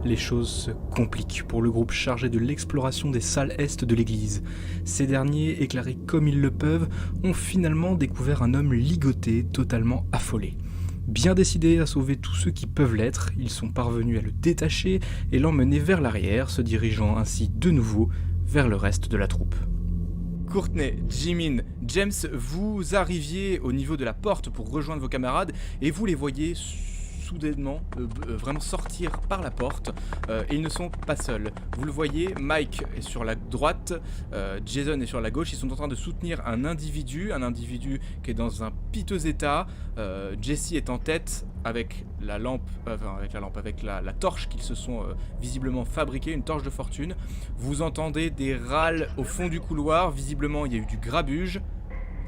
les choses se compliquent pour le groupe chargé de l'exploration des salles est de l'église. Ces derniers, éclairés comme ils le peuvent, ont finalement découvert un homme ligoté, totalement affolé. Bien décidés à sauver tous ceux qui peuvent l'être, ils sont parvenus à le détacher et l'emmener vers l'arrière, se dirigeant ainsi de nouveau vers le reste de la troupe. Courtney, Jimin, James, vous arriviez au niveau de la porte pour rejoindre vos camarades et vous les voyez soudainement vraiment sortir par la porte et ils ne sont pas seuls. Vous le voyez, Mike est sur la droite, Jason est sur la gauche, ils sont en train de soutenir un individu qui est dans un piteux état. Jesse est en tête avec la torche qu'ils se sont visiblement fabriquée, une torche de fortune. Vous entendez des râles au fond du couloir, visiblement il y a eu du grabuge.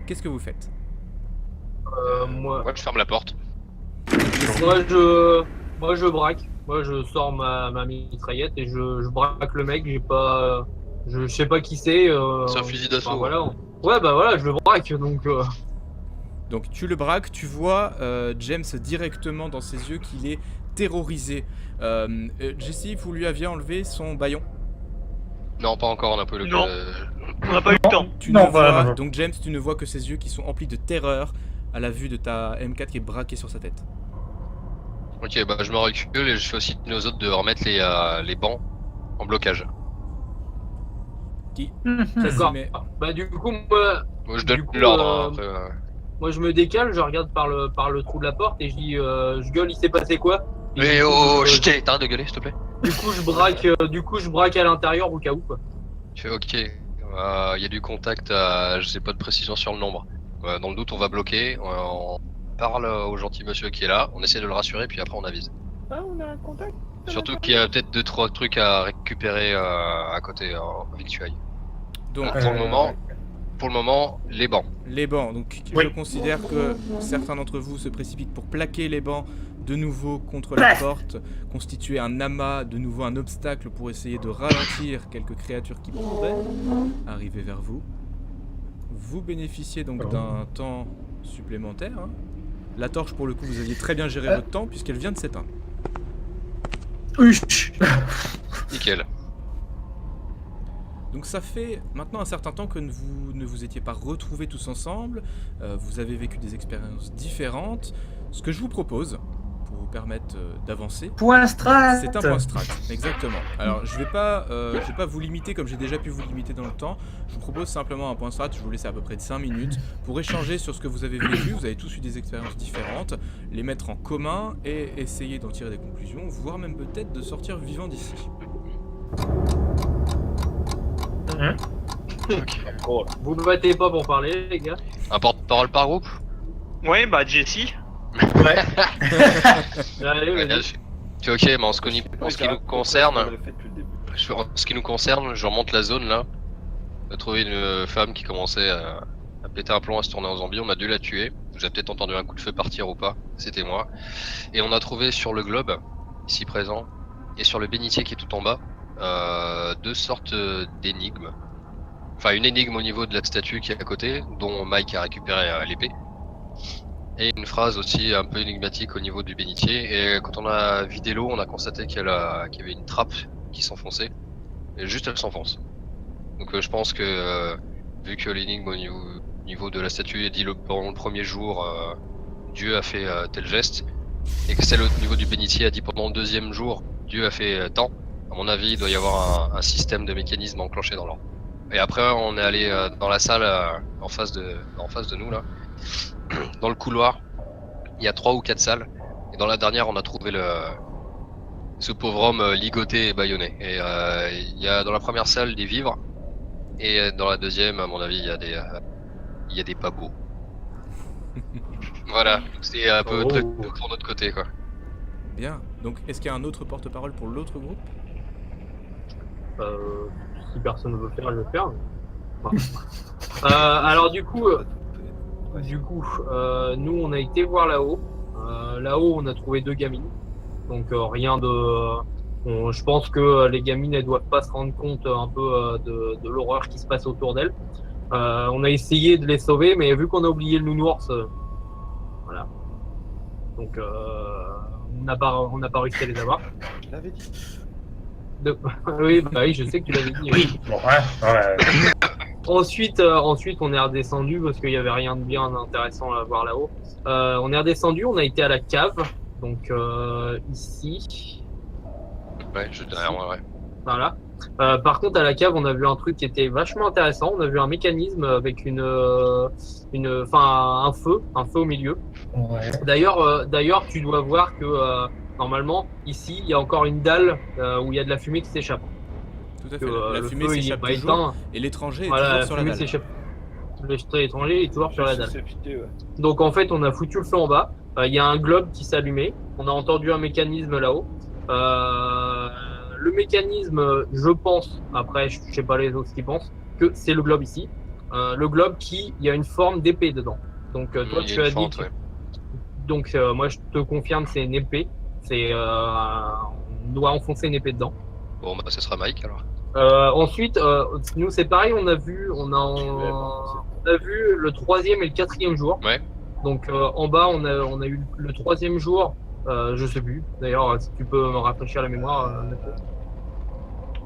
Qu'est-ce que vous faites ? Moi, je ferme la porte. moi, je braque. Moi, je sors ma mitraillette et je braque le mec. Je sais pas qui c'est. C'est un fusil d'assaut. Enfin, voilà. Ouais, bah voilà, je le braque. Donc tu le braques, tu vois James directement dans ses yeux qu'il est terrorisé. Jesse, vous lui aviez enlevé son bâillon ? Non, pas encore, on a pas eu le Non. On n'a pas eu le temps. Donc James, tu ne vois que ses yeux qui sont emplis de terreur à la vue de ta M4 qui est braquée sur sa tête. Ok, bah je me recule et je fais aussi aux autres de remettre les bancs en blocage. D'accord. Bah du coup, moi je donne l'ordre. Moi, je me décale, je regarde par le trou de la porte et je dis, je gueule, il s'est passé quoi ? Mais oh, t'arrêtes de gueuler, s'il te plaît. Du coup, je braque à l'intérieur au cas où, quoi. Je fais ok. Il y a du contact à, je sais pas de précision sur le nombre. Dans le doute, on va bloquer. On parle au gentil monsieur qui est là. On essaie de le rassurer, puis après on avise. Ah, on a un contact. Surtout qu'il y a peut-être 2-3 trucs à récupérer à côté en victuailles. Donc, pour le moment, les bancs. Les bancs. Donc, je considère que certains d'entre vous se précipitent pour plaquer les bancs de nouveau contre la porte, constituer un amas, de nouveau un obstacle pour essayer de ralentir quelques créatures qui pourraient arriver vers vous. Vous bénéficiez donc d'un temps supplémentaire. Hein. La torche, pour le coup, vous aviez très bien géré votre temps puisqu'elle vient de s'éteindre. Nickel. Donc ça fait maintenant un certain temps que vous ne vous étiez pas retrouvés tous ensemble, vous avez vécu des expériences différentes. Ce que je vous propose, pour vous permettre d'avancer... Point strat. C'est un point strat, exactement. Alors je vais pas vous limiter comme j'ai déjà pu vous limiter dans le temps, je vous propose simplement un point strat, je vous laisse à peu près de 5 minutes, pour échanger sur ce que vous avez vécu, vous avez tous eu des expériences différentes, les mettre en commun et essayer d'en tirer des conclusions, voire même peut-être de sortir vivant d'ici. Vous me battez pas pour parler, les gars. Un porte-parole par groupe. Ouais, bah Jesse. Ouais. Allez, vas-y. C'est ok, mais en ce qui nous concerne, je remonte la zone là. On a trouvé une femme qui commençait à péter un plomb, à se tourner en zombie. On a dû la tuer. Vous avez peut-être entendu un coup de feu partir ou pas. C'était moi. Et on a trouvé sur le globe, ici présent, et sur le bénitier qui est tout en bas, 2 sortes d'énigmes. Enfin, une énigme au niveau de la statue qui est à côté, dont Mike a récupéré l'épée. Et une phrase aussi un peu énigmatique au niveau du bénitier. Et quand on a vidé l'eau, on a constaté qu'il y avait une trappe qui s'enfonçait. Et juste elle s'enfonce. Donc je pense que, vu que l'énigme au niveau de la statue est dit pendant le premier jour, Dieu a fait tel geste. Et que celle au niveau du bénitier a dit pendant le deuxième jour, Dieu a fait tant. À mon avis, il doit y avoir un système de mécanisme enclenché dans l'ordre. Et après, on est allé dans la salle en face de nous là, dans le couloir. Il y a 3 ou 4 salles. Et dans la dernière, on a trouvé ce pauvre homme ligoté et bâillonné. Et il y a dans la première salle des vivres. Et dans la deuxième, à mon avis, il y a des pas beaux. Voilà, c'est un peu pour notre côté quoi. Bien. Donc, est-ce qu'il y a un autre porte-parole pour l'autre groupe ? Si personne ne veut faire, je vais faire. Alors du coup, nous on a été voir là-haut. Là-haut, on a trouvé 2 gamines. Donc rien de. Je pense que les gamines, elles doivent pas se rendre compte un peu de l'horreur qui se passe autour d'elles. On a essayé de les sauver, mais vu qu'on a oublié le nounours, voilà. Donc on n'a pas réussi à les avoir. Je l'avais dit. Oui, bah oui, je sais que tu l'avais dit. Oui, bon, ouais. Ensuite, on est redescendu parce qu'il y avait rien de bien intéressant à voir là-haut. On est redescendu, on a été à la cave, donc ici, Ouais, je derrière moi, ouais. voilà. Par contre, à la cave, on a vu un truc qui était vachement intéressant. On a vu un mécanisme avec un feu au milieu. Ouais. D'ailleurs, tu dois voir que normalement, ici, il y a encore une dalle où il y a de la fumée qui s'échappe. Tout à Que, fait. La le fumée feu, il est s'échappe pas toujours éteint. et l'étranger est Voilà, toujours la sur la fumée dalle. s'échappe. L'étranger est toujours sur la dalle. C'est pété, ouais. Donc en fait, on a foutu le feu en bas. Il y a un globe qui s'allumait. On a entendu un mécanisme là-haut. Le mécanisme, je pense, après, je sais pas les autres qui pensent, que c'est le globe ici. Le globe il y a une forme d'épée dedans. Donc toi, Il y a tu une as fente, dit. ouais. Donc moi, je te confirme, c'est une épée. On doit enfoncer une épée dedans. Bon, bah, ce sera Mike alors. Ensuite, nous c'est pareil, on a vu le 3e et le 4e jour. Ouais. Donc en bas, on a eu le 3e jour, je sais plus. D'ailleurs, si tu peux me rafraîchir la mémoire.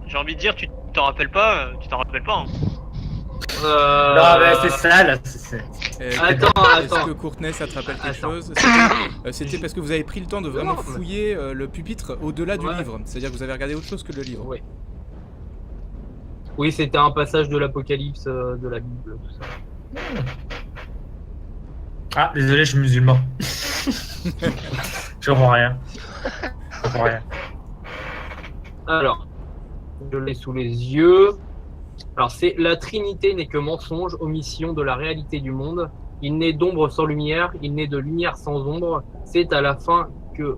J'ai envie de dire, tu t'en rappelles pas, hein. Non, mais c'est ça, là. Attends. Est-ce que Courtenay, ça te rappelle quelque Attends. chose? C'était parce que vous avez pris le temps de vraiment Non, mais- fouiller le pupitre au-delà du Ouais. livre. C'est-à-dire que vous avez regardé autre chose que le livre. Oui. Oui, c'était un passage de l'Apocalypse, de la Bible, tout ça. Ah, désolé, je suis musulman. Je comprends rien. Alors, je l'ai sous les yeux. Alors, c'est la Trinité n'est que mensonge, omission de la réalité du monde. Il n'est d'ombre sans lumière, il n'est de lumière sans ombre. C'est à la fin que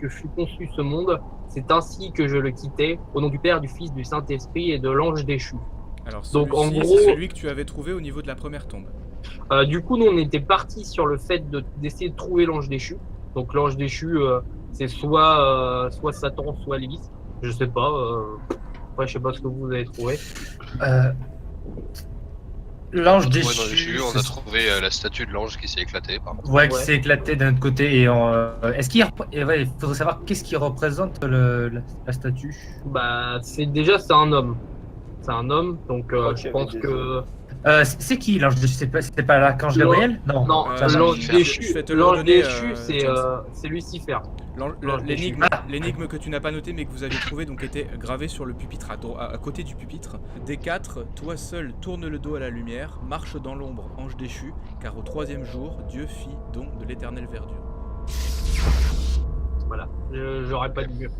fut conçu ce monde. C'est ainsi que je le quittais, au nom du Père, du Fils, du Saint-Esprit et de l'ange déchu. Alors Donc, en celui-ci, gros- c'est celui que tu avais trouvé au niveau de la première tombe. Du coup, nous, on était partis sur le fait d'essayer de trouver l'ange déchu. Donc, l'ange déchu, c'est soit Satan, soit Lilith. Je sais pas. Après, je sais pas ce que vous avez trouvé. L'ange Ouais, déchu. dans le jus, on a trouvé la statue de l'ange qui s'est éclatée, par contre. Ouais, qui Ouais. s'est éclaté d'un autre côté. Et est-ce qu'il ouais, il faudrait savoir qu'est-ce qui représente la statue. Bah, c'est un homme. C'est un homme, donc crois qu'il je y pense avait des que C'est qui l'ange déchu? C'est pas l'archange Gabriel? Non. non, ça, l'ange je déchu, vais te le redonner, c'est James. Lucifer. L'ange L'énigme déchu. Ah. l'énigme que tu n'as pas noté mais que vous avez trouvé donc était gravée sur le pupitre, à côté du pupitre. Des 4, toi seul tourne le dos à la lumière, marche dans l'ombre, ange déchu, car au 3e jour, Dieu fit don de l'éternelle verdure. Voilà, j'aurais pas dit mieux.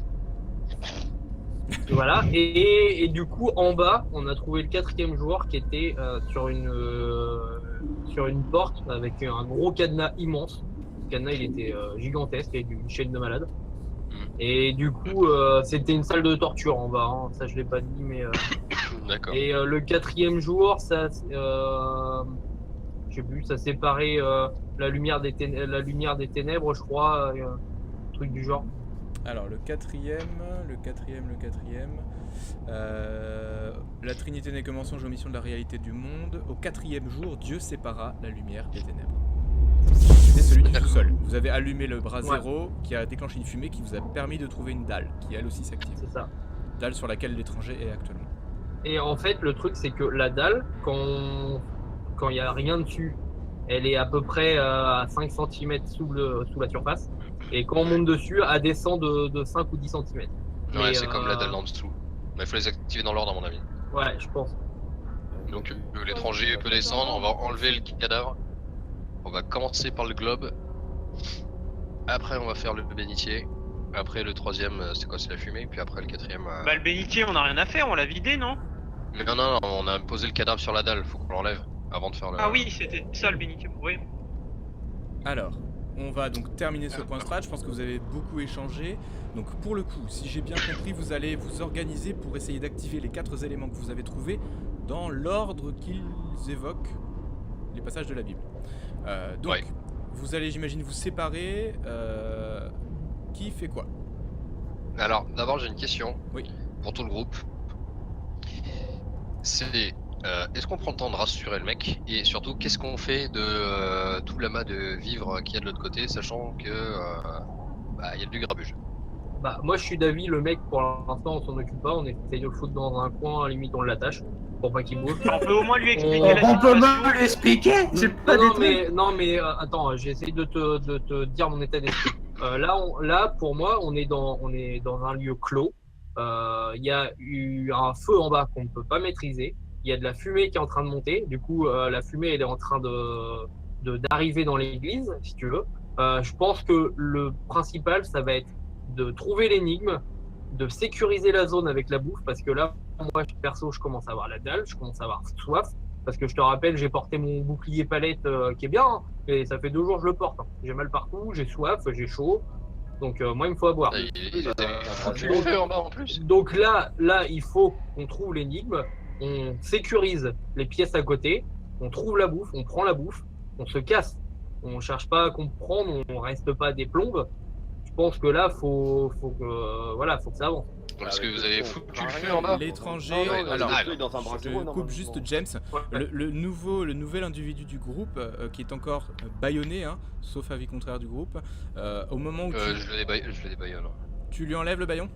Voilà, et du coup, en bas, on a trouvé le 4e jour qui était sur une porte avec un gros cadenas immense. Le cadenas, il était gigantesque avec une chaîne de malade. Et du coup, c'était une salle de torture en bas, hein. Ça je l'ai pas dit, mais... D'accord. Et le 4e jour, ça... je sais plus, ça séparait la lumière des ténèbres, je crois, un truc du genre. Alors le quatrième, la Trinité n'est que mensonge, omission de la réalité du monde. Au 4e jour, Dieu sépara la lumière des ténèbres. C'est celui du sous-sol. Vous avez allumé le bras Ouais. zéro qui a déclenché une fumée qui vous a permis de trouver une dalle qui elle aussi s'active. C'est ça. Dalle sur laquelle l'étranger est actuellement. Et en fait, le truc, c'est que la dalle, quand il n'y a rien dessus, elle est à peu près à 5 cm sous la surface. Et quand on monte dessus, elle descend de 5 ou 10 cm. Ouais, c'est comme la dalle en dessous. Mais il faut les activer dans l'ordre, à mon avis. Ouais, je pense. Donc l'étranger peut descendre, on va enlever le cadavre. On va commencer par le globe. Après, on va faire le bénitier. Après, le 3e, c'est quoi? C'est la fumée. Puis après, le 4e. Bah, le bénitier, on a rien à faire, on l'a vidé, non? Mais non, on a posé le cadavre sur la dalle. Faut qu'on l'enlève avant de faire le. Ah oui, c'était ça le bénitier, oui. Alors, on va donc terminer ce point strat. Je pense que vous avez beaucoup échangé. Donc pour le coup, si j'ai bien compris, vous allez vous organiser pour essayer d'activer les 4 éléments que vous avez trouvés dans l'ordre qu'ils évoquent les passages de la Bible. Donc, Ouais. vous allez, j'imagine, vous séparer. Qui fait quoi? Alors, d'abord, j'ai une question. Oui. Pour tout le groupe. C'est. Est-ce qu'on prend le temps de rassurer le mec? Et surtout, qu'est-ce qu'on fait de tout l'amas de vivres qu'il y a de l'autre côté, sachant que. Il y a du grabuge. Bah, moi, je suis d'avis, le mec, pour l'instant, on s'en occupe pas. On essaye de le foutre dans un coin, limite, on l'attache pour pas qu'il bouge. On peut au moins lui expliquer On la On peut situation. même l'expliquer. J'ai pas Non, détruit. mais attends, j'essaie de te dire mon état d'esprit. Là, pour moi, on est dans un lieu clos. Il y a eu un feu en bas qu'on ne peut pas maîtriser. Il y a de la fumée qui est en train de monter. Du coup, la fumée, elle est en train d'arriver dans l'église, si tu veux. Je pense que le principal, ça va être de trouver l'énigme, de sécuriser la zone avec la bouffe, parce que là, moi, perso, je commence à avoir la dalle, je commence à avoir soif. Parce que je te rappelle, j'ai porté mon bouclier palette qui est bien, hein, et ça fait 2 jours que je le porte. Hein. J'ai mal partout, j'ai soif, j'ai chaud. Donc moi, il me faut à boire. Ils avaient foutu le feu en bas en plus. Donc là, il faut qu'on trouve l'énigme, on sécurise les pièces à côté, on trouve la bouffe, on prend la bouffe, on se casse. On cherche pas à comprendre, on reste pas des plombes. Je pense que là, faut que ça avance. Parce que vous avez foutu le feu en bas. L'étranger, Non, non, alors, non, dans un bras je te zéro, coupe normalement. juste James, Ouais. le nouvel individu du groupe qui est encore bâillonné, hein, sauf avis contraire du groupe, au moment où Je le débaillonne. tu lui enlèves le baillon.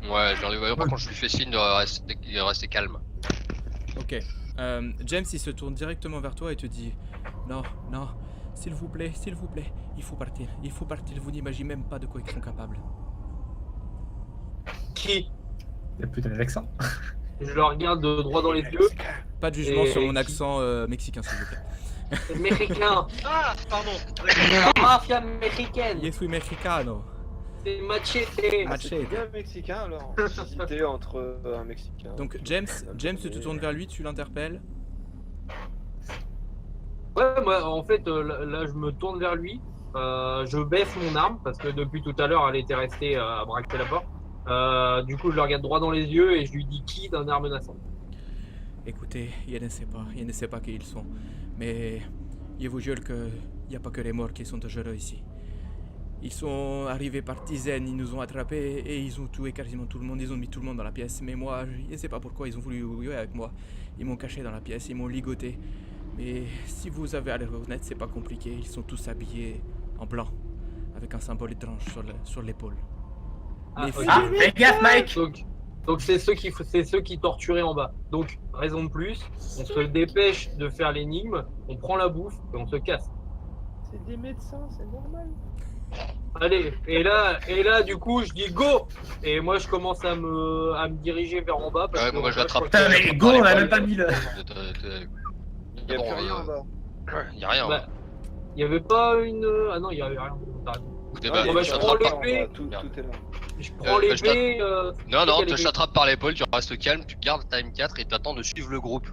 Ouais, je le débaillonne. Par contre, je lui fais signe de rester calme. Ok. James, il se tourne directement vers toi et te dit non, non, s'il vous plaît, il faut partir, vous n'imaginez même pas de quoi ils sont capables. Qui Il a putain d'accent. Je le regarde droit dans les yeux. Pas de jugement Et sur mon qui accent mexicain, s'il vous plaît. Mexicain. Ah, pardon. La mafia mexicaine. Yo soy mexicano. C'est machete. Machete. C'est bien mexicain alors. J'hésitais entre un mexicain. Donc James, tu te tournes vers lui, tu l'interpelles. Ouais, moi, en fait, là, je me tourne vers lui. Je baisse mon arme parce que depuis tout à l'heure, elle était restée à braquer la porte. Du coup, je le regarde droit dans les yeux et je lui dis qui d'un air menaçant. Écoutez, je ne sais pas qui ils sont, mais je vous jure qu'il n'y a pas que les morts qui sont dangereux ici. Ils sont arrivés par dizaines, ils nous ont attrapés et ils ont tué quasiment tout le monde, ils ont mis tout le monde dans la pièce. Mais moi, je ne sais pas pourquoi ils ont voulu jouer avec moi. Ils m'ont caché dans la pièce, ils m'ont ligoté. Mais si vous avez à les reconnaître, c'est pas compliqué, ils sont tous habillés en blanc, avec un symbole étrange sur l'épaule. Ah, Les ok. Ah, fais gaffe, Mike. Donc c'est ceux qui torturaient en bas. Donc raison de plus, on se dépêche de faire l'énigme, on prend la bouffe et on se casse. C'est des médecins, c'est normal. Allez, et là du coup je dis go. Et moi je commence à me diriger vers en bas. Parce Ouais, que moi je en bas, l'attrape. crois Putain, mais go, on a même pas mis le. Il n'y a plus rien en bas. Y'a rien. Bah, il y avait pas une. Ah non, il y avait rien. T'as raison. Écoutez, Non, bah, il y a bah, je je pas prends t'attrape rien l'épée. en bas, tout est là. Je prends bah, l'épée. Non, non, quelle je t'attrape par l'épaule, tu restes calme, tu gardes ta M4 et t'attends de suivre le groupe.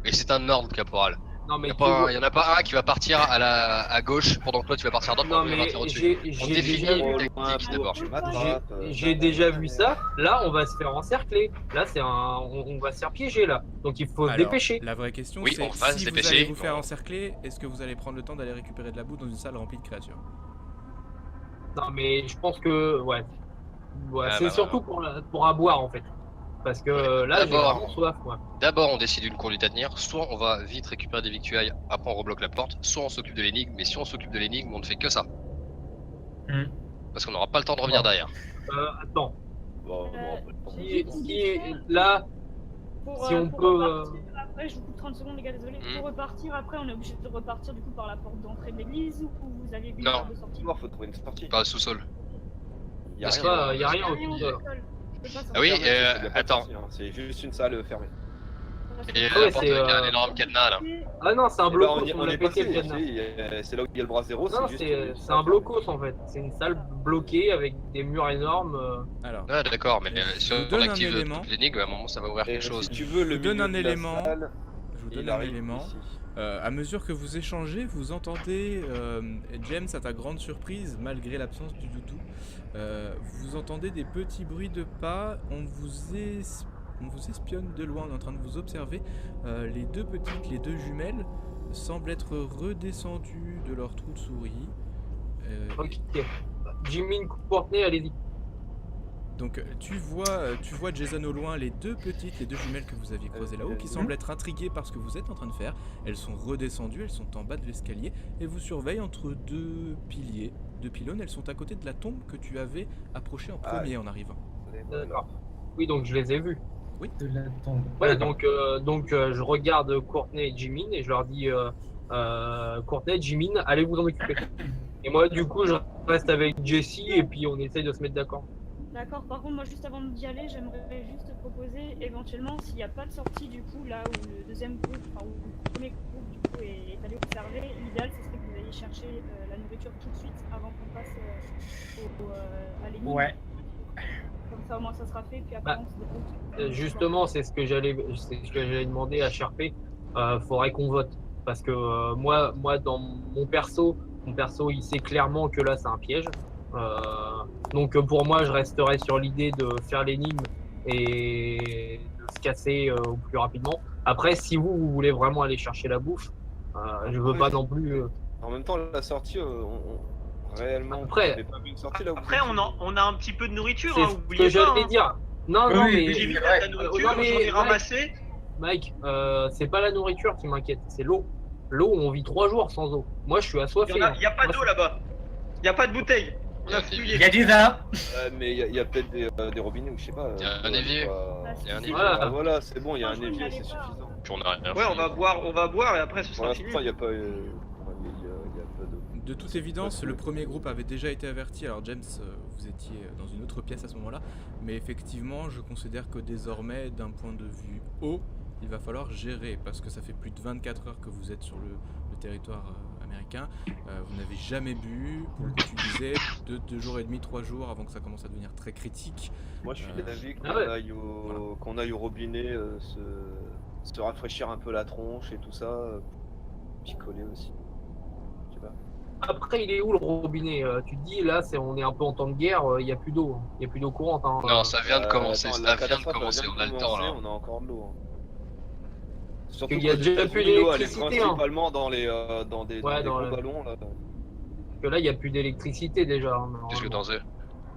Et c'est un ordre, caporal. Non mais Il y en a pas un qui va partir à gauche pendant que toi tu vas partir à droite. non on va mais partir au-dessus. On j'ai définit déjà une vu. tactique d'abord. Tu m'attrapes, J'ai déjà vu ça. Là, on va se faire encercler. Là, on va se faire piéger là. Donc il faut se Alors, dépêcher. la vraie question Oui, c'est on va se si vous dépêcher. allez vous faire Bon. encercler, est-ce que vous allez prendre le temps d'aller récupérer de la boue dans une salle remplie de créatures? Non mais je pense que ouais. Ouais, Ah, c'est bah, surtout pour à boire en fait. Parce que là, j'ai D'abord. vraiment soif. Moi. D'abord, on décide une conduite à tenir. Soit on va vite récupérer des victuailles, après on rebloque la porte. Soit on s'occupe de l'énigme. Mais si on s'occupe de l'énigme, on ne fait que ça. Parce qu'on n'aura pas le temps de revenir derrière. Attends. Bon, Là, si on pour peut, repartir, après, je vous coupe 30 secondes, les gars, désolé. Hmm. Pour repartir, après, on est obligé de repartir du coup par la porte d'entrée de l'église ou vous avez vu une Non. porte de sortie? il faut trouver une sortie. Pas sous-sol. Il y a Parce rien. il y a rien au Rien au sol. sol. Je peux pas sortir. Ah oui, Il y a pas de attends. sortie, hein. C'est juste une salle fermée. Et Ah ouais, la porte c'est, avec un énorme cadenas là. Ah non, c'est un Eh ben, blocos. on On l'a est pété passé, le cadenas. c'est là où il y a le bras zéro. Non, juste c'est un blocos en fait. C'est une salle bloquée avec des murs énormes. Alors, Ah d'accord, mais si Je vous on donne un active élément. toute l'énigme, à un moment ça va ouvrir Et quelque chose. si tu veux, le Je vous donne milieu un de la élément. salle, je vous donne il un arrive élément. ici. À mesure que vous échangez, vous entendez, James, à ta grande surprise, malgré l'absence du doudou, vous entendez des petits bruits de pas, on vous espionne de loin, on est en train de vous observer. Les deux petites, les deux jumelles, semblent être redescendues de leur trou de souris. Ok. Jimmy Courtney, allez-y. Donc tu vois Jason au loin, les deux jumelles que vous aviez croisées là-haut, qui semblent être intriguées par ce que vous êtes en train de faire. Elles sont redescendues, elles sont en bas de l'escalier, et vous surveillent entre deux piliers deux pylônes, elles sont à côté de la tombe que tu avais approchée en premier en arrivant. D'accord. Oui, donc je les ai vus. De la tombe. Ouais, donc je regarde Courtney et Jimin et je leur dis Courtney, Jimin, allez vous en occuper. Et moi, du coup, je reste avec Jessie et puis on essaye de se mettre d'accord. D'accord, par contre, moi, juste avant d'y aller, j'aimerais juste te proposer, éventuellement, s'il n'y a pas de sortie, du coup, là où le deuxième groupe, enfin, où le premier groupe, du coup, est allé observer, l'idéal, ce serait que vous alliez chercher la nourriture tout de suite avant qu'on passe à l'énigme. Ouais. Comme ça, au moins, ça sera fait, puis après, on se déroule. Justement, c'est ce que j'allais demander à Sharpay. Faudrait qu'on vote. Parce que moi, dans mon perso, il sait clairement que là, c'est un piège. Donc pour moi, je resterai sur l'idée de faire l'énigme et de se casser au plus rapidement. Après, si vous voulez vraiment aller chercher la bouffe, je veux pas non plus. En même temps, la sortie, réellement, Après- vous avez pas vu une sortie là où Après, vous on a un petit peu de nourriture, C'est hein, ce que oubliez pas. j'allais Hein. dire. Non, non, Oui, mais J'ai vu c'est de vrai. la nourriture, non, mais j'en ai Mike- ramassé. Mike, c'est pas la nourriture qui m'inquiète, c'est l'eau. L'eau, on vit 3 jours sans eau. Moi, je suis assoiffé. Il y a pas Moi, d'eau là-bas. Il y a pas de bouteille. On a Il Il y fouillé. a du vin. mais il y a peut-être des robinets ou je sais pas. Il y a un évier. Il y a un Voilà. Ah, voilà, c'est bon, il y a un Franchement, évier, j'allais c'est pas. suffisant. Puis on a rien Ouais, on va boire et après ce Pour sera fini. l'instant, il n'y a pas. Il y a pas d'eau. De toute évidence, le premier groupe avait déjà été averti. Alors James, vous étiez dans une autre pièce à ce moment-là, mais effectivement, je considère que désormais, d'un point de vue eau, il va falloir gérer, parce que ça fait plus de 24 heures que vous êtes sur le territoire américain. Vous n'avez jamais bu, pour le coup tu disais, 2 jours et demi, 3 jours avant que ça commence à devenir très critique. Moi, je suis d'avis qu'on ouais. aille qu'on aille au robinet se rafraîchir un peu la tronche et tout ça. Picoler aussi. Je sais pas. Après, il est où le robinet? Tu te dis, là, on est un peu en temps de guerre, il n'y a plus d'eau. Il n'y a plus d'eau courante. Hein. Non, ça vient de commencer, attends, ça la vient de catastrophe, commencer, elle on vient a de le temps là. commencer, On a encore de l'eau. Hein. Surtout Il y a que déjà les plus États-Unis, l'eau, elle est d'électricité, hein. principalement dans des Ouais, gros le- ballons là. Parce que là, il n'y a plus d'électricité déjà. Hein, Qu'est-ce que normalement. t'en sais?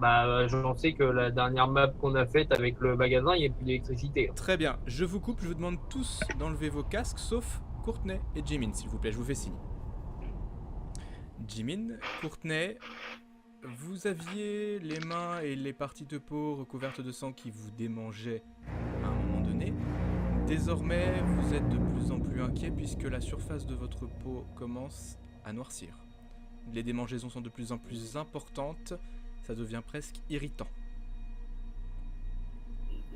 Bah, j'en sais que la dernière map qu'on a faite avec le magasin, il n'y a plus d'électricité. Très bien, je vous coupe, je vous demande tous d'enlever vos casques, sauf Courtney et Jimin, s'il vous plaît, je vous fais signe. Jimin, Courtney, vous aviez les mains et les parties de peau recouvertes de sang qui vous démangeaient à un moment donné. Désormais, vous êtes de plus en plus inquiet puisque la surface de votre peau commence à noircir. Les démangeaisons sont de plus en plus importantes, ça devient presque irritant.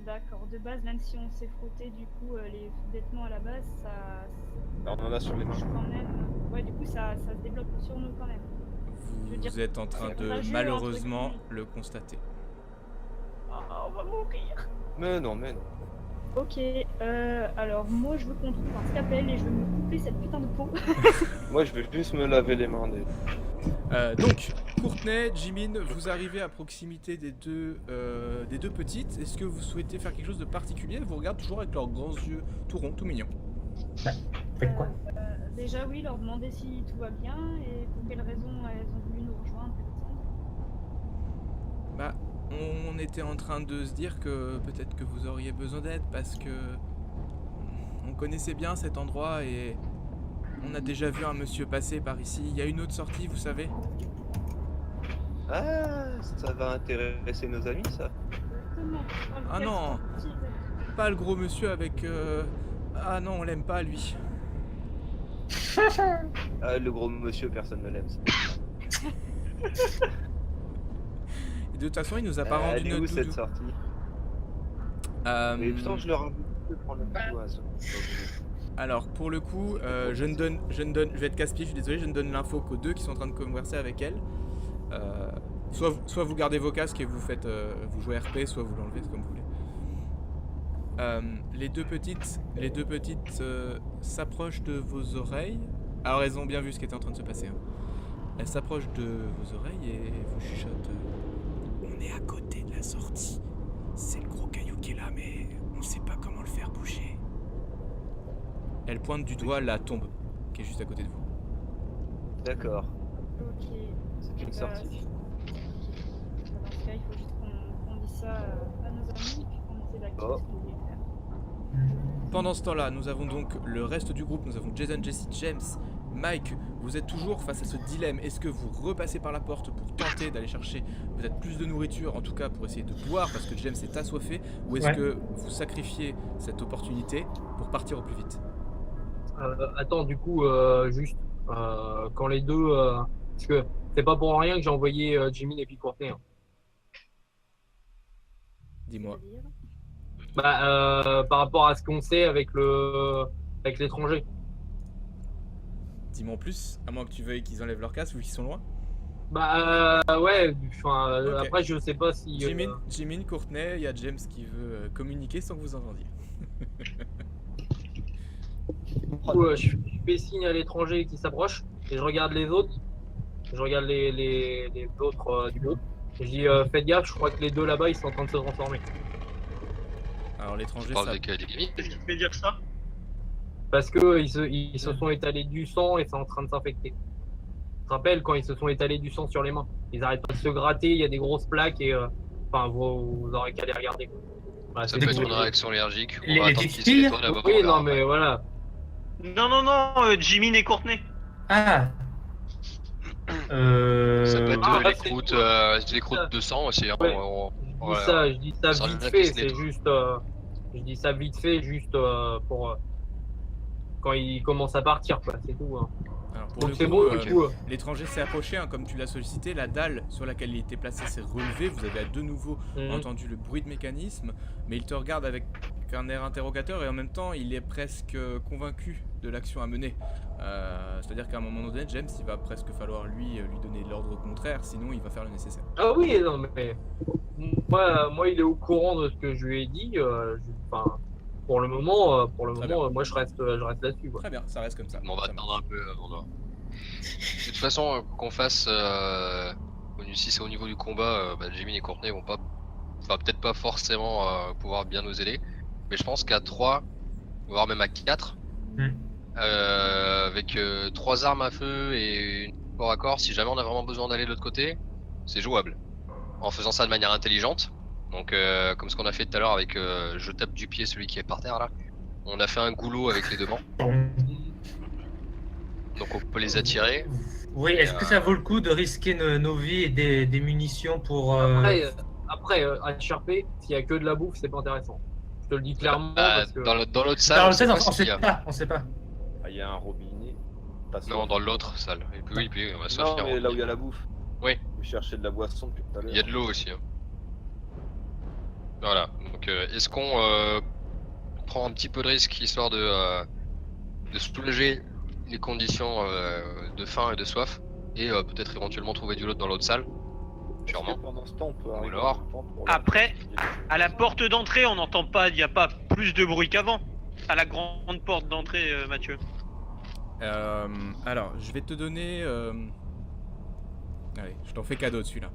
D'accord, de base, même si on s'est frotté, du coup, les vêtements à la base, ça. Alors, on en a sur les mains. Quand même. Ouais, du coup, ça se débloque sur nous quand même. Je veux dire, Vous êtes en train c'est de courageux, malheureusement entre le constater. Oh, on va mourir. Mais non. Ok, alors moi je veux qu'on trouve un scalpel et je veux me couper cette putain de peau. Moi, je vais juste me laver les mains. Donc, Courtney, Jimin, vous arrivez à proximité des deux petites. Est-ce que vous souhaitez faire quelque chose de particulier? Elles vous regardent toujours avec leurs grands yeux tout ronds, tout mignons. Faites quoi? Déjà oui, leur demander si tout va bien et pour quelles raisons elles ont voulu nous rejoindre. Bah, on était en train de se dire que peut-être que vous auriez besoin d'aide parce que on connaissait bien cet endroit et on a déjà vu un monsieur passer par ici. Il y a une autre sortie, vous savez. Ah, ça va intéresser nos amis, ça. Exactement. Ah Quelle non. sortie, Pas le gros monsieur avec... Ah non, on l'aime pas lui. Ah, le gros monsieur, personne ne l'aime. ça. Et de toute façon, il nous a pas rendu Elle est où notre cette doudou. sortie? Mais putain, je leur ai de prendre le coup. hein, ça. Alors pour le coup, je vais être casse-pied, je suis désolé, je ne donne l'info qu'aux deux qui sont en train de converser avec elle. Soit vous gardez vos casques et vous faites, vous jouez RP, soit vous l'enlevez, c'est comme vous voulez. Les deux petites s'approchent de vos oreilles. Alors elles ont bien vu ce qui était en train de se passer. Hein. Elles s'approchent de vos oreilles et vous chuchotent. On est à côté de la sortie. C'est le gros caillou qui est là, mais on sait pas comment le faire bouger. Elle pointe du doigt la tombe qui est juste à côté de vous. D'accord, Ok. c'est une Bah, sortie. Dans ce cas, il faut juste qu'on dise ça à nos amis puis qu'on essaie d'activer Oh. ce qu'on voulait faire. Pendant ce temps-là, nous avons donc le reste du groupe. Nous avons Jason, Jessie, James, Mike, vous êtes toujours face à ce dilemme. Est-ce que vous repassez par la porte pour tenter d'aller chercher peut-être plus de nourriture, en tout cas pour essayer de boire parce que James est assoiffé, ou est-ce que vous sacrifiez cette opportunité pour partir au plus vite? Attends, du coup, juste, quand les deux... parce que c'est pas pour rien que j'ai envoyé Jimin et puis Courtney. Hein. Dis-moi. Par rapport à ce qu'on sait avec l'étranger. Dis-moi en plus, à moins que tu veuilles qu'ils enlèvent leur casque vu qu'ils sont loin. Ouais, enfin, Ok. après je sais pas si... Jimin, Courtney, il y a James qui veut communiquer sans que vous entendiez. Du coup, je fais signe à l'étranger qui s'approche et je regarde les autres. Je regarde les autres du groupe. Et je dis, faites gaffe, je crois que les deux là-bas ils sont en train de se transformer. Alors l'étranger, Je parle ça... avec des gamines. Qu'est-ce qui te fait dire ça? Parce que ils se sont étalés du sang et c'est en train de s'infecter. Tu te rappelles quand ils se sont étalés du sang sur les mains? Ils arrêtent pas de se gratter, il y a des grosses plaques et enfin vous aurez qu'à les regarder. Voilà, Ça c'est peut être tout. une réaction allergique. Les On va attendre petites qu'ils se filles nettoient d'abord. Oui, on verra non mais après. voilà. Non, Jimin et Courtney. Ah. Ça peut être Ah, les c'est croûtes, tout. les croûtes de sang aussi. Hein. Ouais. Voilà. Je dis ça Ça vite revient fait, qu'ils se c'est nettoient. juste. Je dis ça vite fait, juste pour quand ils commencent à partir, quoi, c'est tout. Hein. Alors pour Donc le c'est coup, bon, du coup. l'étranger s'est approché, hein, comme tu l'as sollicité, la dalle sur laquelle il était placé s'est relevée, vous avez de nouveau entendu le bruit de mécanisme, mais il te regarde avec un air interrogateur et en même temps il est presque convaincu de l'action à mener. C'est-à-dire qu'à un moment donné, James, il va presque falloir lui donner l'ordre contraire, sinon il va faire le nécessaire. Ah oui, non mais moi il est au courant de ce que je lui ai dit. Enfin, pour le moment, Très bien. moi je reste là-dessus. Quoi. Très bien, ça reste comme ça. Mais on va Ça marche. attendre un peu avant de... De toute façon, qu'on fasse... si c'est au niveau du combat, Jimin et Courtney vont pas... Enfin, peut-être pas forcément pouvoir bien nous aider. Mais je pense qu'à 3, voire même à 4, avec 3 armes à feu et une corps à corps, si jamais on a vraiment besoin d'aller de l'autre côté, c'est jouable. En faisant ça de manière intelligente. Donc comme ce qu'on a fait tout à l'heure avec je tape du pied celui qui est par terre là. On a fait un goulot avec les deux mains. Donc on peut les attirer. Oui, est-ce que ça vaut le coup de risquer nos vies et des munitions pour... Après HRP, s'il y a que de la bouffe, c'est pas intéressant. Je te le dis clairement Bah, parce que... dans l'autre salle, Dans on le sait sait, pas on s'il y sait a. pas, on sait pas. Ah, il y a un robinet. Pas Non, sûr. dans l'autre salle. Et puis on va se Non, faire. mais là où il y a la bouffe. Oui. Je cherchais de la boisson depuis tout à l'heure. Il y a de l'eau aussi. Hein. Voilà. Donc est-ce qu'on prend un petit peu de risque histoire de soulager les conditions de faim et de soif et peut-être éventuellement trouver du lot dans l'autre salle. Sûrement. Pendant ce temps, on peut arriver alors, en même temps pour Après, à la porte d'entrée, on n'entend pas, il n'y a pas plus de bruit qu'avant. À la grande porte d'entrée, Mathieu. Alors, je vais te donner... Allez, je t'en fais cadeau de celui-là.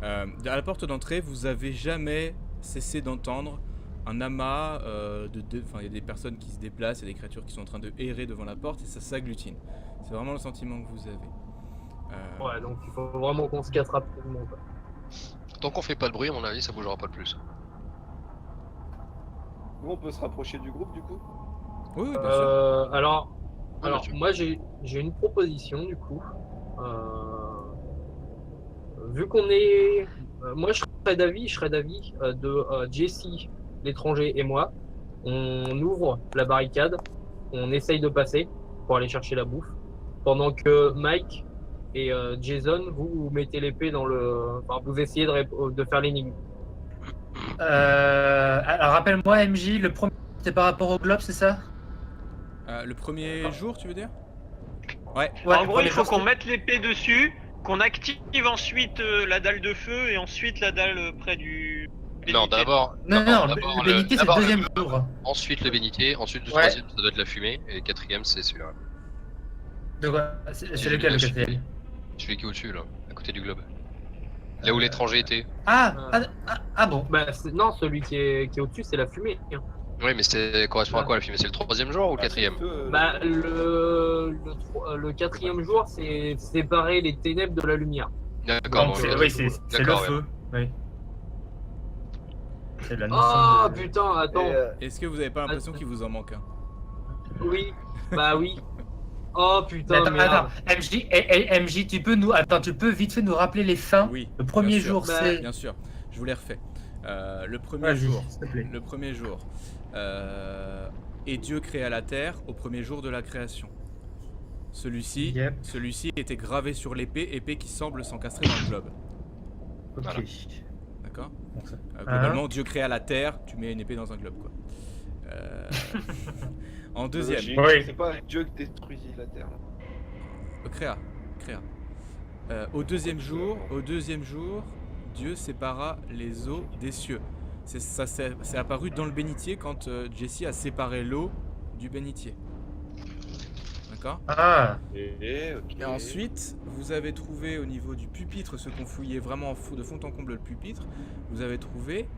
À la porte d'entrée, vous avez jamais cessé d'entendre un amas enfin, il y a des personnes qui se déplacent, il y a des créatures qui sont en train de errer devant la porte et ça s'agglutine. C'est vraiment le sentiment que vous avez. Ouais, donc il faut vraiment qu'on se casse rapidement. Quoi. Tant qu'on fait pas de bruit, à mon avis, ça bougera pas de plus. Nous, on peut se rapprocher du groupe du coup. Oui, bien sûr. Alors Mathieu. moi j'ai une proposition du coup. Vu qu'on est... moi je serais d'avis de Jesse, l'étranger et moi. On ouvre la barricade, on essaye de passer pour aller chercher la bouffe. Pendant que Mike et Jason, vous mettez l'épée dans le... Enfin, vous essayez de faire l'énigme. Alors rappelle-moi, MJ, le premier c'était par rapport au globe, c'est ça? Le premier jour, tu veux dire? Ouais. Ouais, En le gros, premier il faut jour, qu'on c'est- mette l'épée dessus, qu'on active ensuite la dalle de feu et ensuite la dalle près du... Non, bénitier. d'abord. Non, d'abord- non, d'abord le bénitier c'est le d'abord deuxième jour. Ensuite le bénitier, ensuite le Ouais. troisième, ça doit être la fumée, et le quatrième, c'est celui-là. Donc, c'est lequel le quatrième? Celui qui est au-dessus, là, à côté du globe. Là où l'étranger était. Ah bon. Bah, non, celui qui est au-dessus, c'est la fumée. hein. Oui, mais c'est correspond à quoi la fumée? C'est le troisième jour ou le quatrième? Bah, le quatrième jour, c'est séparer les ténèbres de la lumière. D'accord, Donc, bon, Oui, c'est le d'accord, ouais. feu. Oui. C'est la notion Ah de... putain, attends. Est-ce que vous avez pas l'impression qu'il vous en manque un? Oui, bah oui. Oh Mais putain, attends, merde. MJ, tu peux vite fait nous rappeler les fins. Oui. Le premier bien sûr. jour, Bah, c'est. Bien sûr, je vous les refais. Le premier Vas-y, jour, s'il te plaît. le premier jour, et Dieu créa la terre au premier jour de la création. Celui-ci Yep. était gravé sur l'épée, épée qui semble s'encastrer dans le globe. Ok. Voilà. D'accord. Donc ça- Globalement, Dieu créa la terre, tu mets une épée dans un globe, quoi. En deuxième, Logique. Oui. C'est pas Dieu qui détruisit la Terre. créa. Au deuxième jour, Dieu sépara les eaux des cieux. C'est apparu dans le bénitier quand Jesse a séparé l'eau du bénitier. D'accord. Ah, Ok. Et ensuite, vous avez trouvé au niveau du pupitre, ceux qu'on fouillait vraiment de fond en comble le pupitre, vous avez trouvé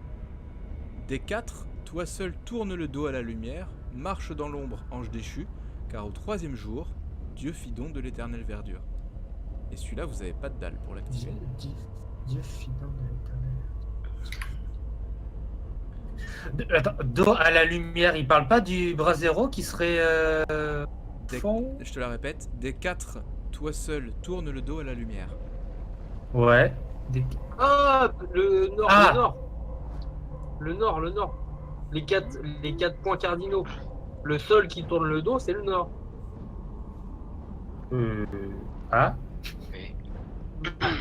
des 4, toi seul tourne le dos à la lumière, marche dans l'ombre, ange déchu, car au troisième jour, Dieu fit don de l'éternelle verdure. Et celui-là, vous n'avez pas de dalle pour l'activer. Dieu fidèle de l'éternel. Attends, dos à la lumière, il parle pas du brasero qui serait Des- fond. Je te la répète, des 4, toi seul tourne le dos à la lumière. Ouais. Ah, le nord, Ah. le nord. Le nord. Les quatre points cardinaux. Le seul qui tourne le dos, c'est le nord. Ah. Et-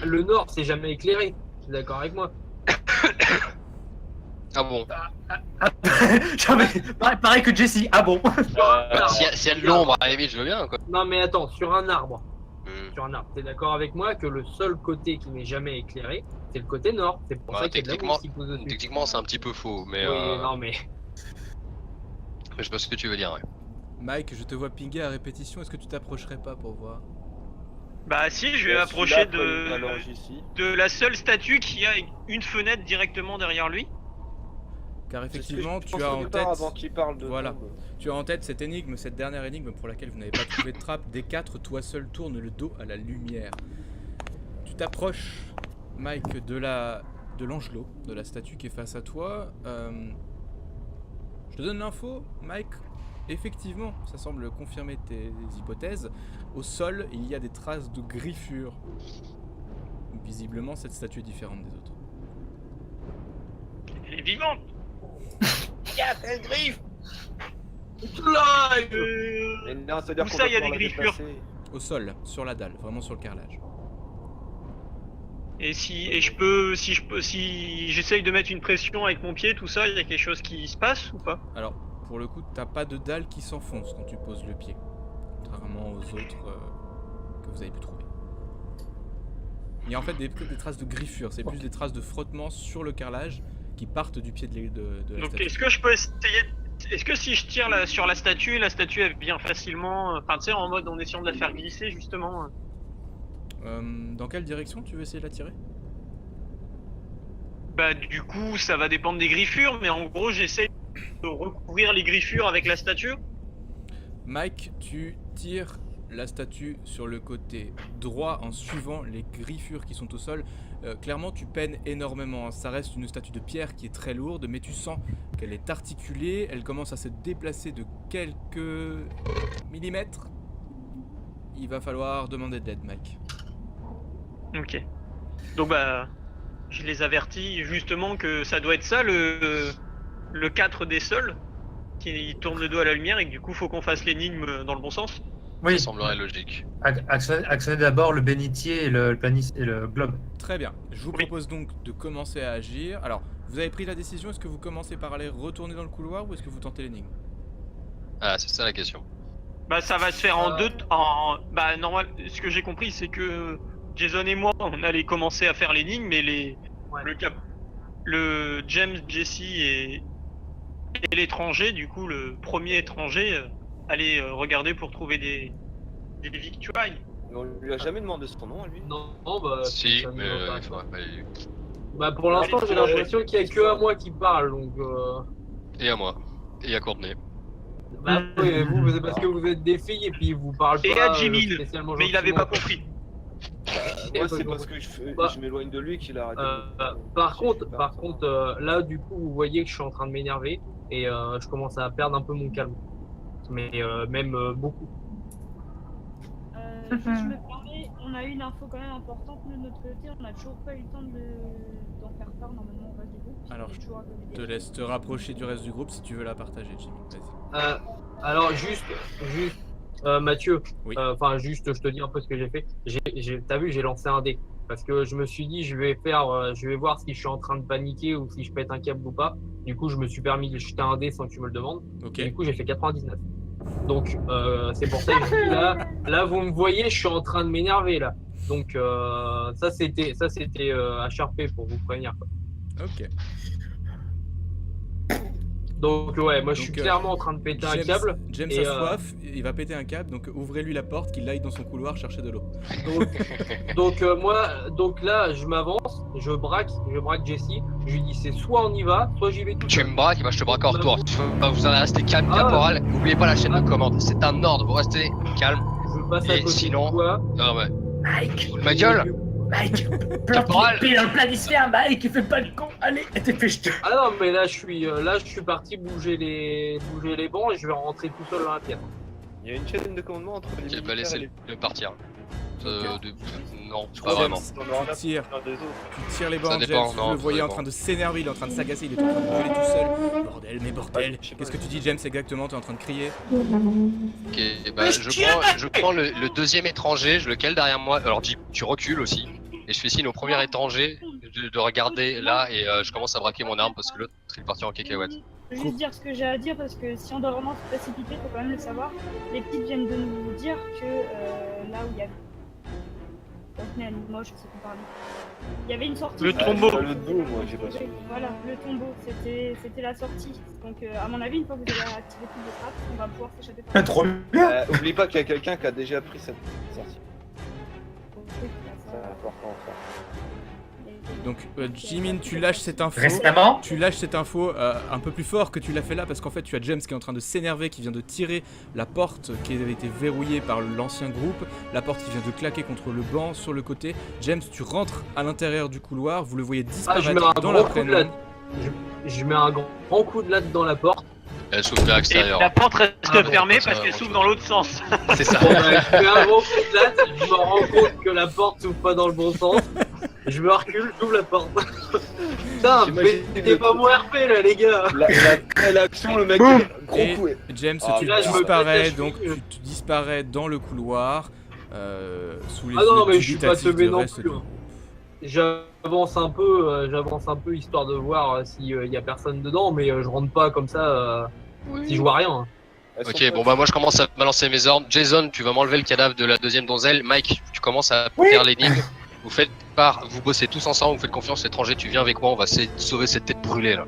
Le nord, c'est jamais éclairé. Tu es d'accord avec moi? Ah bon. Pareil que Jesse. Ah bon. S'il y a de l'ombre, à la limite, je veux bien, quoi. Non, mais attends, sur un arbre. Hmm. Sur un arbre. T'es d'accord avec moi que le seul côté qui n'est jamais éclairé, c'est le côté nord. C'est pour Ouais, ça qu'il y a de la techniquement- mousse qui pousse dessus. Techniquement, c'est un petit peu faux, mais, Oui, non, mais. mais je vois ce que tu veux dire, ouais. Mike, je te vois pinguer à répétition, est-ce que tu t'approcherais pas pour voir? Bah si, je vais Celui-là, m'approcher après, il m'allonge ici. de la seule statue qui a une fenêtre directement derrière lui. Car C'est ce que effectivement, je tu pensais as au en départ tête... avant qu'il parle de. Voilà. tombe. Tu as en tête cette énigme, cette dernière énigme pour laquelle vous n'avez pas trouvé de trappe. Des 4, toi seul tourne le dos à la lumière. Tu t'approches, Mike, de l'angelot, de la statue qui est face à toi. Je te donne l'info, Mike. Effectivement, ça semble confirmer tes hypothèses. Au sol, il y a des traces de griffures. Visiblement, cette statue est différente des autres. Elle est vivante. Live. Et non, c'est-à-dire Où qu'on ça, va il y a des pouvoir la griffures déplacer. Au sol, sur la dalle, vraiment sur le carrelage. Et si j'essaye de mettre une pression avec mon pied, tout ça, il y a quelque chose qui se passe ou pas? Alors, pour le coup, t'as pas de dalle qui s'enfonce quand tu poses le pied. Contrairement aux autres que vous avez pu trouver. Il y a en fait des traces de griffures, c'est plus des traces de frottement sur le carrelage qui partent du pied de la Donc statue. est-ce que je peux essayer... Est-ce que si je tire sur la statue elle vient facilement... Enfin tu sais, en mode en essayant de la faire glisser justement... Dans quelle direction tu veux essayer de la tirer? Bah du coup ça va dépendre des griffures, mais en gros j'essaye de recouvrir les griffures avec la statue. Mike, tu tires la statue sur le côté droit en suivant les griffures qui sont au sol. Clairement, tu peines énormément. Ça reste une statue de pierre qui est très lourde, mais tu sens qu'elle est articulée. Elle commence à se déplacer de quelques millimètres. Il va falloir demander de l'aide, Mike. Ok. Donc bah... Je les avertis justement que ça doit être ça le 4 des sols qui tourne le dos à la lumière et que du coup faut qu'on fasse l'énigme dans le bon sens. Oui. Ça semblerait logique. Actionnez d'abord le bénitier et le globe. Très bien. Je vous Oui. propose donc de commencer à agir. Alors, vous avez pris la décision. Est-ce que vous commencez par aller retourner dans le couloir ou est-ce que vous tentez l'énigme? Ah, c'est ça la question. Bah ça va se faire en deux... Bah normal, ce que j'ai compris c'est que Jason et moi on allait commencer à faire l'énigme, mais Ouais. le James, Jesse et l'étranger, du coup le premier étranger allait regarder pour trouver des victuailles. Mais on lui a jamais demandé son nom à lui. Non, bah. Si, ça me mais va pas. il faudrait pas aller. Bah, pour l'instant, j'ai l'impression qu'il y a que à moi qui parle, donc. Et à moi. Et à Courtenay. Bah, oui, vous, c'est parce que vous êtes des filles et puis vous parlez Et pas. à Jimmy, spécialement mais il avait pas gentiment. compris. Moi, c'est parce que Bah, je m'éloigne de lui qu'il a arrêté. Par contre, là, du coup, vous voyez que je suis en train de m'énerver et je commence à perdre un peu mon calme. Mais même beaucoup. Si je me permets, on a eu une info quand même importante nous, de notre côté, on n'a toujours pas eu le temps d'en faire part normalement au reste du groupe. Alors, je Je te laisse te rapprocher du reste du groupe si tu veux la partager, Jimmy. Vas-y. Alors juste, Mathieu, Oui. Juste, je te dis un peu ce que j'ai fait. T'as vu, j'ai lancé un dé parce que je me suis dit, je vais voir si je suis en train de paniquer ou si je pète un câble ou pas. Du coup, je me suis permis de jeter un dé sans que tu me le demandes. Ok. Et du coup, j'ai fait 99. Donc, c'est pour ça que je dis là, vous me voyez, je suis en train de m'énerver là. Donc, ça c'était HRP pour vous prévenir, quoi. Ok. Donc ouais, moi je suis Donc, clairement en train de péter un câble. James et, a soif, il va péter un câble, donc ouvrez-lui la porte, qu'il aille dans son couloir chercher de l'eau. Donc là, je m'avance, je braque Jessie. Je lui dis c'est soit on y va, soit j'y vais tout Tu seul. me braques, je te braque en retour. Vous allez rester calme, caporal. N'oubliez pas la chaîne de commande. C'est un ordre, vous restez calme. Je passe à Et côté sinon- de toi. Ah ouais. Mike, Ma gueule. Mike, Caporal. pile dans le planisphère, Mike, fais pas le con. Allez, dépêche-toi. Ah non, mais là je suis parti bouger les bancs et je vais rentrer tout seul dans la pièce. Il y a une chaîne de commandement entre les J'ai militaires pas et laissé les... de partir. Non, pas James, vraiment. On aura Tu tires. un des autres. Tu tires les bancs, dépend, James, non, vous le ça voyez en dépend. train de s'énerver, il est en train de s'agacer, il est en train de brûler tout seul. Bordel, mais bordel. Ouais, je sais pas. Qu'est-ce que tu dis, James, exactement? T'es en train de crier? Ok, bah, je prends le deuxième étranger, je le cale derrière moi. Alors tu recules aussi. Et je fais signe au premier étranger de regarder là et je commence à braquer mon arme parce que l'autre il est parti en cacahuète. Je vais juste dire ce que j'ai à dire parce que si on doit vraiment se précipiter, faut quand même le savoir. Les petites viennent de nous dire que là où il y avait. Contenait à Limoges, c'est qu'on parlait. Il y avait une sortie. Le tombeau. Le dos, moi j'ai pas su. Voilà, le tombeau, c'était la sortie. Donc, à mon avis, une fois que vous avez activé toutes vos trappes, on va pouvoir s'échapper par là. Trop bien. Oublie pas qu'il y a quelqu'un qui a déjà pris cette sortie. Ok, C'est ça va. important ça. Donc, Jimin, tu lâches cette info. Récemment, Tu lâches cette info un peu plus fort que tu l'as fait là parce qu'en fait tu as James qui est en train de s'énerver, qui vient de tirer la porte qui avait été verrouillée par l'ancien groupe, la porte qui vient de claquer contre le banc sur le côté. James, tu rentres à l'intérieur du couloir, vous le voyez Je mets disparaître un dans la gros coup de latte. pénombre. Je mets un grand coup de latte dans la porte. Elle s'ouvre à Et l'extérieur. la porte reste Ah bon, fermée ça parce va, qu'elle bon, s'ouvre ça dans l'autre sens. C'est ça. Bon, je mets un gros coup de latte, je me rends compte que la porte s'ouvre pas dans le bon sens. Je me recule, j'ouvre la porte. Putain, J'imagine c'était pas mon RP là, les gars. L'action, le mec, gros Et coup. James, Ah, tu là, je me disparais, pète la donc cheville. tu disparais dans le couloir sous les Ah non, yeux mais je suis pas dubitatifs semé du non reste plus, du hein. groupe. J'avance un peu histoire de voir s'il y a personne dedans, mais je rentre pas comme ça si je vois rien. Hein. Ok, bon bah moi je commence à balancer mes ordres. Jason, tu vas m'enlever le cadavre de la deuxième donzelle. Mike, tu commences à faire l'énigme. Vous bossez tous ensemble, vous faites confiance, étranger, tu viens avec moi, on va essayer de sauver cette tête brûlée là.